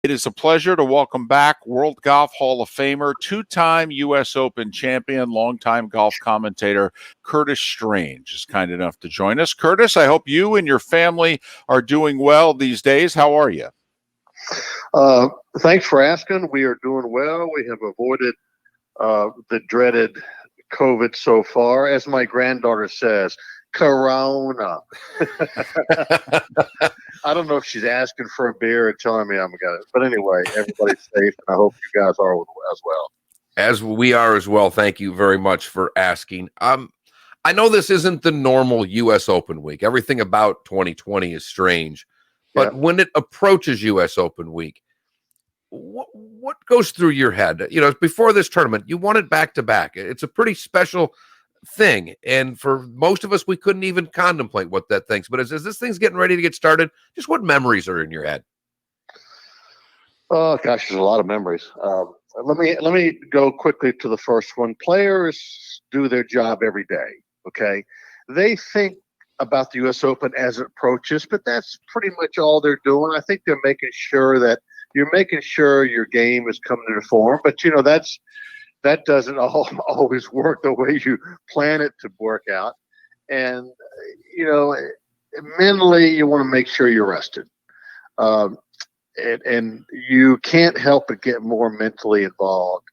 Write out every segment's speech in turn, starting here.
It is a pleasure to welcome back World Golf Hall of Famer, two-time U.S. Open champion, longtime golf commentator Curtis Strange is kind enough to join us. Curtis, I hope you and your family are doing well these days. How are you? Thanks for asking. We are doing well. We have avoided the dreaded COVID so far. As my granddaughter says, Corona. I don't know if she's asking for a beer or telling me I'm going to. But anyway, everybody's safe, and I hope you guys are as well. As we are as well. Thank you very much for asking. I know this isn't the normal U.S. Open week. Everything about 2020 is strange. But when it approaches U.S. Open week, what goes through your head? You know, before this tournament, you won it back-to-back. It's a pretty special thing, and for most of us, we couldn't even contemplate what that thinks. But as this thing's getting ready to get started, just what memories are in your head? Oh gosh, there's a lot of memories. Let me go quickly to the first one. Players do their job every day. Okay, they think about the U.S. Open as it approaches, but that's pretty much all they're doing. I think they're making sure that you're making sure your game is coming into form, but you know that doesn't always work the way you plan it to work out. And, you know, mentally, you want to make sure you're rested. And you can't help but get more mentally involved.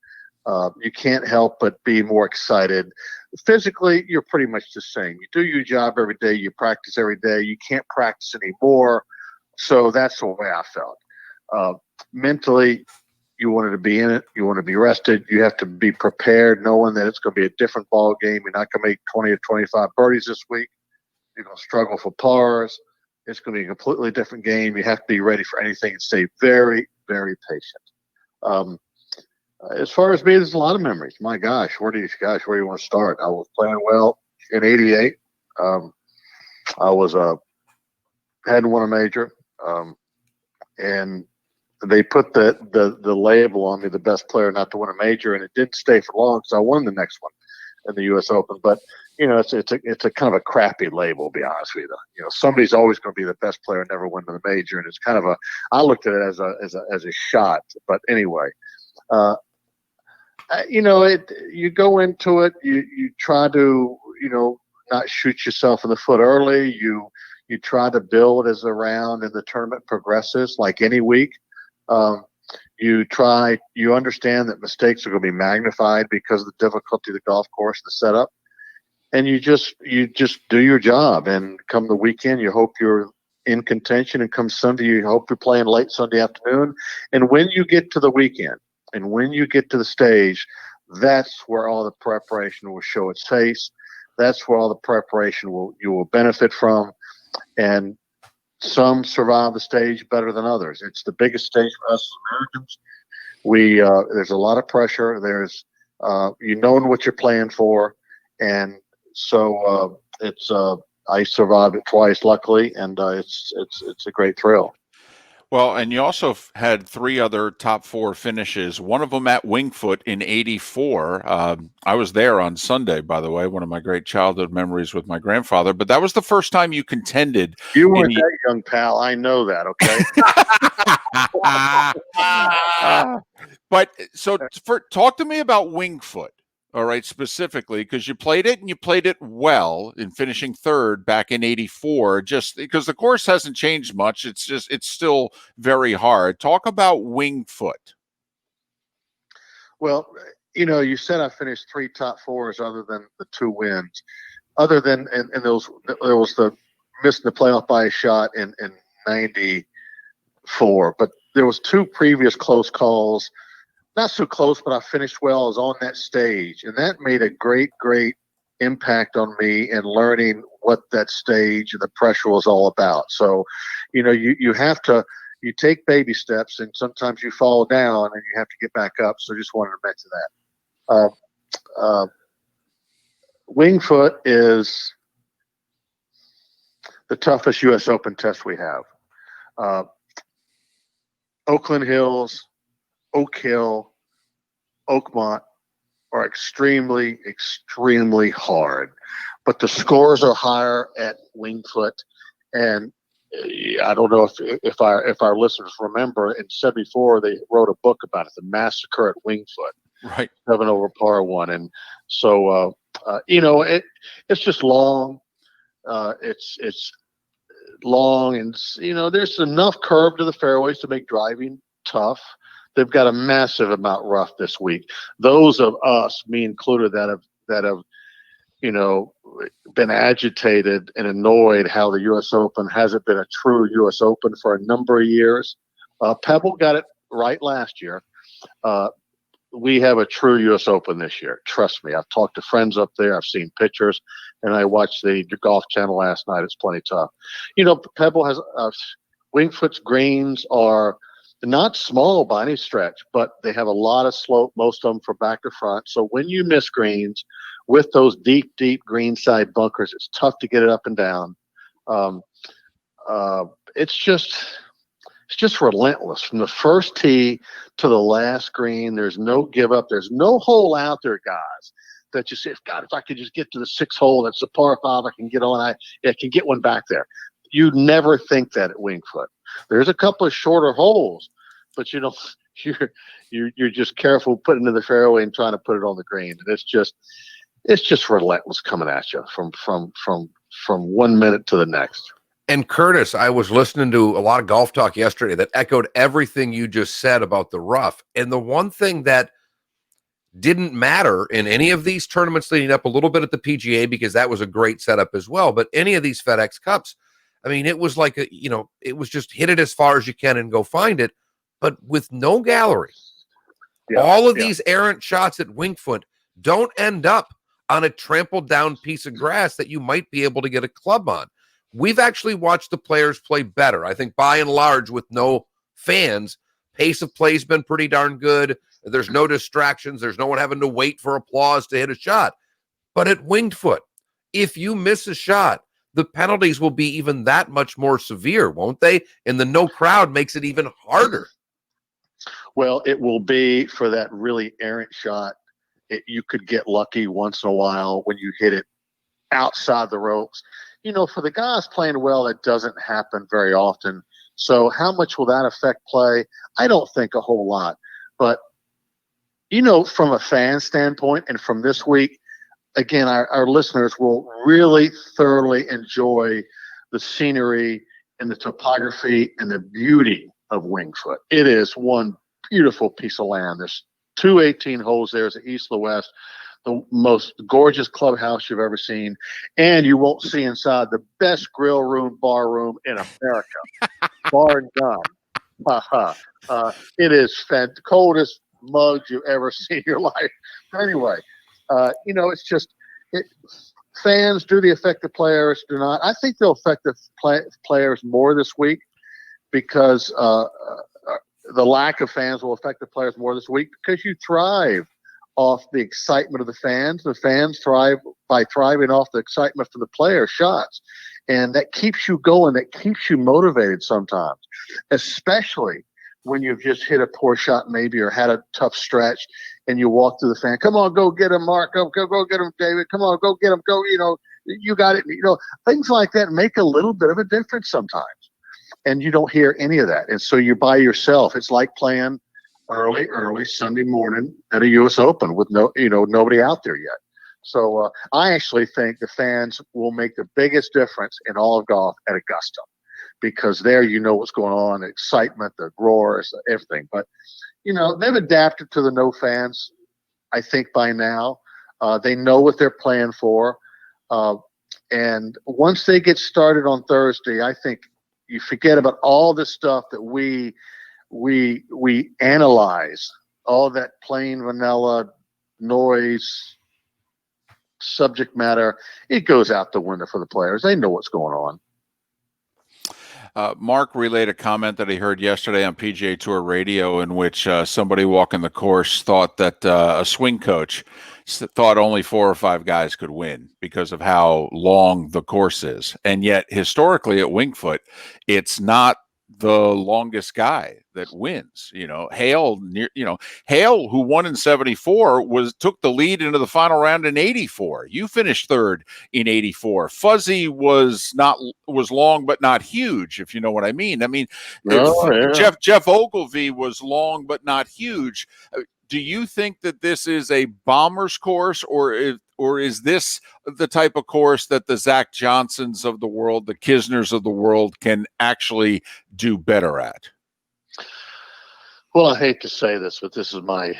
You can't help but be more excited. Physically, you're pretty much the same. You do your job every day. You practice every day. You can't practice anymore. So that's the way I felt. Mentally, you wanted to be in it. You want to be rested. You have to be prepared, knowing that it's going to be a different ball game. You're not going to make 20 or 25 birdies this week. You're going to struggle for pars. It's going to be a completely different game. You have to be ready for anything and stay very, very patient. As far as me, there's a lot of memories. My gosh, where do you want to start? I was playing well in '88. I was hadn't won a major, and they put the label on me, the best player not to win a major, and it didn't stay for long because I won the next one in the U.S. Open. But you know, it's a kind of a crappy label, to be honest with you. You know, somebody's always going to be the best player and never win the major, and it's kind of I looked at it as a shot. But anyway, you know, you go into it, you try to, you know, not shoot yourself in the foot early. You try to build as the round and the tournament progresses, like any week. You understand that mistakes are going to be magnified because of the difficulty of the golf course, the setup, and you just do your job. And come the weekend, you hope you're in contention, and come Sunday, you hope you're playing late Sunday afternoon. And when you get to the weekend, and when you get to the stage, that's where all the preparation will show its face. That's where all the preparation you will benefit from, and some survive the stage better than others. It's the biggest stage for us as Americans. There's a lot of pressure. There's you know what you're playing for, and so I survived it twice, luckily, and it's a great thrill. Well, and you also had three other top four finishes, one of them at Winged Foot in '84. I was there on Sunday, by the way, one of my great childhood memories with my grandfather. But that was the first time you contended. You weren't that young, pal. I know that, okay? But so talk to me about Winged Foot. All right, specifically, because you played it and you played it well in finishing third back in '84, just because the course hasn't changed much. It's still very hard. Talk about Winged Foot. Well, you know, you said I finished three top fours other than the two wins. Other than, and there was the missing the playoff by a shot in '94, but there was two previous close calls. Not so close, but I finished well. I was on that stage, and that made a great, great impact on me in learning what that stage and the pressure was all about. So, you know, you have to, you take baby steps, and sometimes you fall down and you have to get back up. So just wanted to mention that. Winged Foot is the toughest U.S. Open test we have. Oakland Hills, Oak Hill, Oakmont are extremely, extremely hard, but the scores are higher at Winged Foot, and I don't know if our listeners remember, in '74 they wrote a book about it, The Massacre at Winged Foot, Right. 7 over par one, and so it's just long. It's long, and there's enough curve to the fairways to make driving tough. They've got a massive amount rough this week. Those of us, me included, that have been agitated and annoyed how the U.S. Open hasn't been a true U.S. Open for a number of years. Pebble got it right last year. We have a true U.S. Open this year. Trust me. I've talked to friends up there. I've seen pictures, and I watched the Golf Channel last night. It's plenty tough. Pebble has Winged Foot's greens are not small by any stretch, but they have a lot of slope, most of them from back to front. So when you miss greens with those deep green side bunkers, it's tough to get it up and down. It's just relentless from the first tee to the last green. There's no give up. There's no hole out there, guys, that you say, if I could just get to the 6th hole, that's a par 5, I can get on. I can get one back there. You never think that at Winged Foot. There's a couple of shorter holes, but you're just careful putting it in the fairway and trying to put it on the green. And it's just relentless coming at you from 1 minute to the next. And Curtis, I was listening to a lot of Golf Talk yesterday that echoed everything you just said about the rough. And the one thing that didn't matter in any of these tournaments leading up, a little bit at the PGA, because that was a great setup as well, but any of these FedEx Cups, I mean, it was like it was just hit it as far as you can and go find it, but with no gallery. Yeah, all of these errant shots at Winged Foot don't end up on a trampled down piece of grass that you might be able to get a club on. We've actually watched the players play better. I think by and large, with no fans, pace of play has been pretty darn good. There's no distractions. There's no one having to wait for applause to hit a shot. But at Winged Foot, if you miss a shot, the penalties will be even that much more severe, won't they? And the no crowd makes it even harder. Well, it will be for that really errant shot. You could get lucky once in a while when you hit it outside the ropes. For the guys playing well, that doesn't happen very often. So how much will that affect play? I don't think a whole lot. But, from a fan standpoint and from this week, again, our listeners will really thoroughly enjoy the scenery and the topography and the beauty of Winged Foot. It is one beautiful piece of land. There's 2 18 holes there. It's the east to the west. The most gorgeous clubhouse you've ever seen, and you won't see inside the best grill room, bar room in America, bar none. It is the coldest mugs you've ever seen in your life. But anyway, it's just fans. Do the affect the players? Do not. I think they'll affect the players more this week because the lack of fans will affect the players more this week because you thrive off the excitement of the fans. The fans thrive by thriving off the excitement for the player shots. And that keeps you going. That keeps you motivated sometimes, especially when you've just hit a poor shot maybe or had a tough stretch and you walk through the fan. Come on, go get him, Mark. Go get him, David. Come on, go get him. Go, you got it. Things like that make a little bit of a difference sometimes. And you don't hear any of that. And so you're by yourself. It's like playing early Sunday morning at a U.S. Open with nobody out there yet. So I actually think the fans will make the biggest difference in all of golf at Augusta, because there what's going on, the excitement, the roars, everything. But they've adapted to the no fans. I think by now they know what they're playing for, and once they get started on Thursday, I think you forget about all the stuff that we analyze, all that plain vanilla noise, subject matter. It goes out the window for the players. They know what's going on. Mark relayed a comment that he heard yesterday on PGA Tour Radio in which somebody walking the course thought that a swing coach thought only 4 or 5 guys could win because of how long the course is. And yet historically at Winged Foot, it's not the longest guy that wins. Hale, Hale, who won in 74, took the lead into the final round in 84. You finished third in 84. Fuzzy was long but not huge, if you know what I mean. Jeff Ogilvy was long but not huge. Do you think that this is a bomber's course, or is this the type of course that the Zach Johnsons of the world, the Kisners of the world, can actually do better at? Well, I hate to say this, but this is my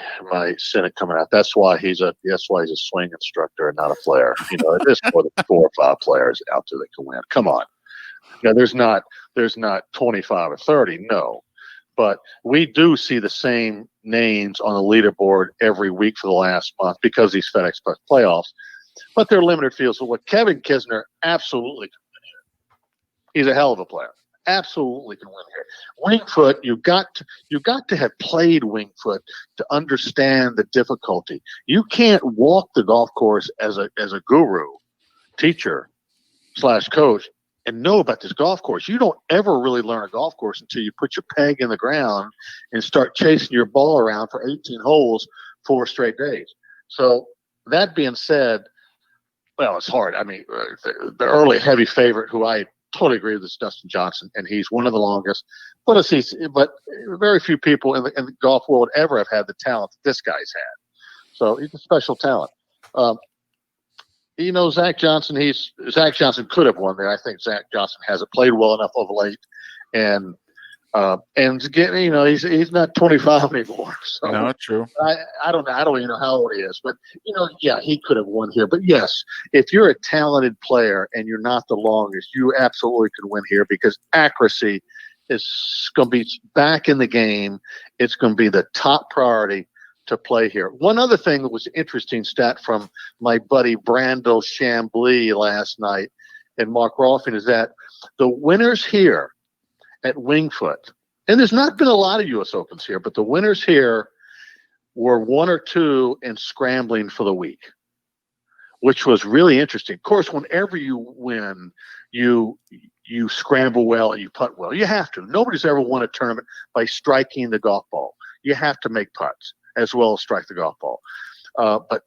cynic coming out. That's why he's a swing instructor and not a player. At this point, 4 or 5 players out there that can win. Come on. There's not 25 or 30, no. But we do see the same names on the leaderboard every week for the last month because these FedEx Cup playoffs. But they're limited fields. So what Kevin Kisner absolutely can win here. He's a hell of a player. Absolutely can win here. Winged Foot, you got to have played Winged Foot to understand the difficulty. You can't walk the golf course as a guru, teacher / coach and know about this golf course. You don't ever really learn a golf course until you put your peg in the ground and start chasing your ball around for 18 holes 4 straight days. So that being said, well, it's hard. I mean, the early heavy favorite, who I totally agree with, is Dustin Johnson, and he's one of the longest. But very few people in the golf world ever have had the talent that this guy's had. So he's a special talent. Zach Johnson could have won there. I think Zach Johnson hasn't played well enough of late, and he's not 25 anymore. So no, true. I don't even know how old he is, but yeah, he could have won here. But yes, if you're a talented player and you're not the longest, you absolutely can win here because accuracy is going to be back in the game. It's going to be the top priority to play here. One other thing that was an interesting stat from my buddy Brandel Chambly last night and Mark Rolfing is that the winners here at Winged Foot, and there's not been a lot of U.S. Opens here, but the winners here were 1 or 2 in scrambling for the week, which was really interesting. Of course, whenever you win, you scramble well and you putt well. You have to. Nobody's ever won a tournament by striking the golf ball. You have to make putts as well as strike the golf ball. But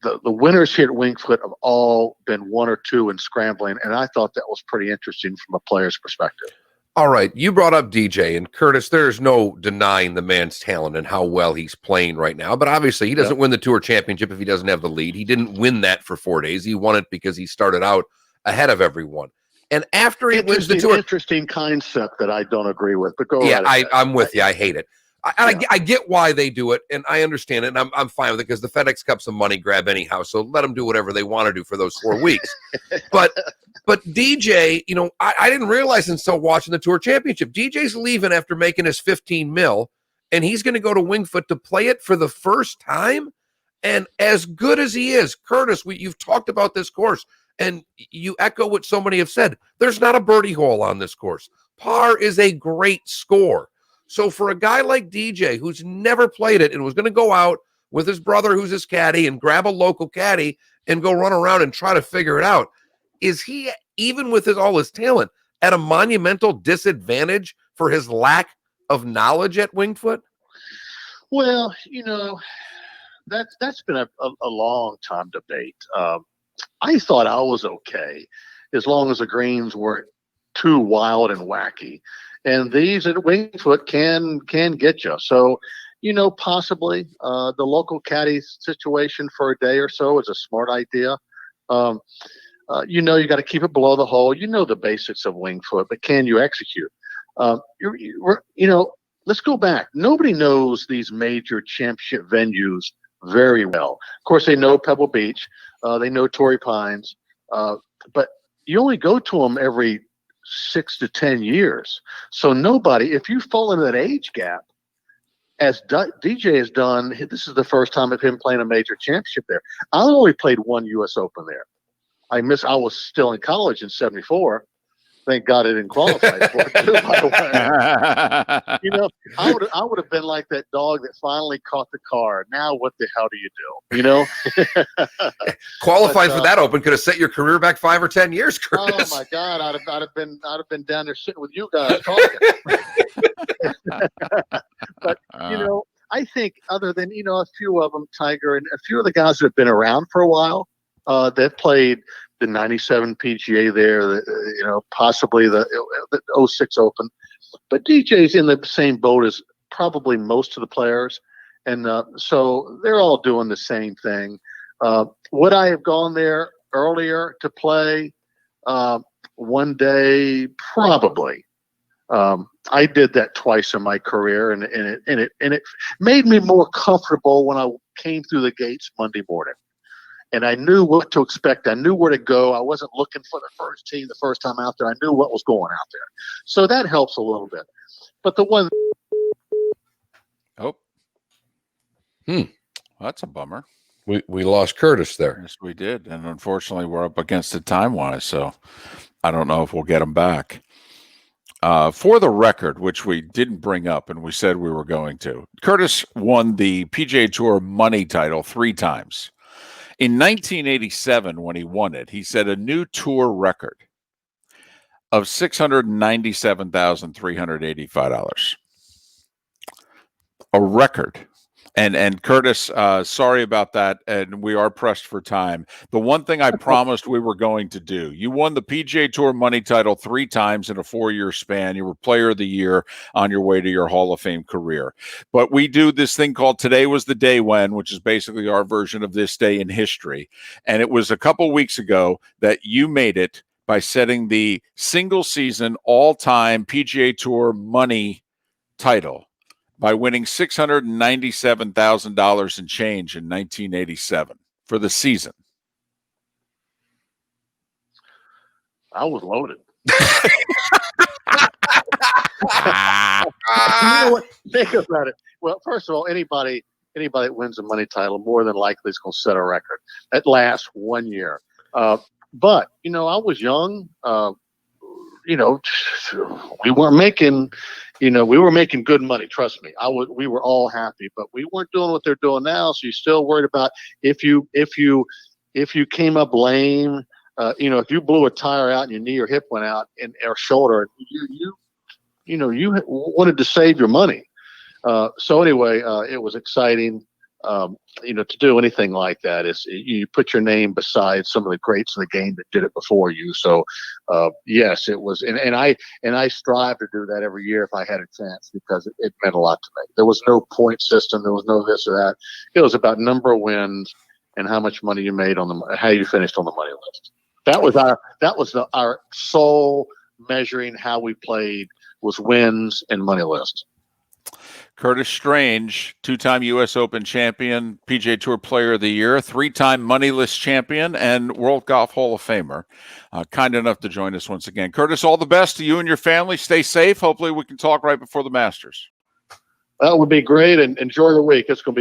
the winners here at Winged Foot have all been 1 or 2 in scrambling, and I thought that was pretty interesting from a player's perspective. All right, you brought up DJ, and Curtis, there's no denying the man's talent and how well he's playing right now, but obviously he doesn't win the Tour Championship if he doesn't have the lead. He didn't win that for 4 days. He won it because he started out ahead of everyone. And after he wins the Tour... Interesting concept that I don't agree with, but go ahead. Yeah, I'm with you. I hate it. I get why they do it, and I understand it, and I'm fine with it because the FedEx Cup's a money grab anyhow, so let them do whatever they want to do for those 4 weeks. But DJ, I didn't realize until watching the Tour Championship, DJ's leaving after making his 15 mil, and he's going to go to Winged Foot to play it for the first time. And as good as he is, Curtis, you've talked about this course, and you echo what so many have said. There's not a birdie hole on this course. Par is a great score. So for a guy like DJ, who's never played it and was going to go out with his brother, who's his caddy, and grab a local caddy and go run around and try to figure it out, is he, even with all his talent, at a monumental disadvantage for his lack of knowledge at Winged Foot? Well, that's been a long time debate. I thought I was okay as long as the greens weren't too wild and wacky. And these at Winged Foot can get you. So, possibly the local caddy situation for a day or so is a smart idea. You got to keep it below the hole. The basics of Winged Foot, but can you execute? Let's go back. Nobody knows these major championship venues very well. Of course, they know Pebble Beach. They know Torrey Pines. But you only go to them every 6 to 10 years. So nobody, if you fall into that age gap, as DJ has done, this is the first time of him playing a major championship there. I only played 1 U.S. Open there. I was still in college in 74. Thank God I didn't qualify for it too, by the way. You know, I would have been like that dog that finally caught the car. Now what the hell do you do? You know? Qualifying for that Open could have set your career back 5 or 10 years, Curtis. Oh my God, I'd have been down there sitting with you guys talking. But you know, I think other than, you know, a few of them, Tiger, and a few of the guys that have been around for a while, that played the 97 PGA there, you know, possibly the 06 Open. But DJ's in the same boat as probably most of the players. And so they're all doing the same thing. Would I have gone there earlier to play one day? Probably. I did that twice in my career, and it made me more comfortable when I came through the gates Monday morning. And I knew what to expect. I knew where to go. I wasn't looking for the first team the first time out there. I knew what was going out there. So that helps a little bit. But the one... Oh. Well, that's a bummer. We lost Curtis there. Yes, we did. And unfortunately, we're up against it time-wise, so I don't know if we'll get him back. For the record, which we didn't bring up and we said we were going to, Curtis won the PGA Tour money title 3 times. In 1987, when he won it, he set a new tour record of $697,385. A record. And Curtis, sorry about that. And we are pressed for time. The one thing I promised we were going to do, you won the PGA Tour money title 3 times in a 4-year span. You were player of the year on your way to your Hall of Fame career. But we do this thing called Today Was the Day When, which is basically our version of this day in history. And it was a couple weeks ago that you made it by setting the single season all-time PGA Tour money title by winning $697,000 in change in 1987 for the season. I was loaded. You know what? Think about it. Well, first of all, anybody that wins a money title more than likely is going to set a record. That lasts 1 year. But you know, I was young. You know, we weren't making. You know, we were making good money. Trust me. We were all happy, but we weren't doing what they're doing now. So you're still worried about if you came up lame. You know, if you blew a tire out and your knee or hip went out or shoulder, you wanted to save your money. So anyway, it was exciting. You know, to do anything like that is you put your name beside some of the greats of the game that did it before you. So yes, it was, and I strive to do that every year if I had a chance, because it meant a lot to me. There was no point system. There was no this or that. It was about number of wins and how much money you made how you finished on the money list. That was our sole measuring how we played, was wins and money list. Curtis Strange, 2-time U.S. Open champion, PGA Tour Player of the Year, 3-time Money List champion, and World Golf Hall of Famer. Kind enough to join us once again. Curtis, all the best to you and your family. Stay safe. Hopefully we can talk right before the Masters. That would be great, and enjoy the week. It's going to be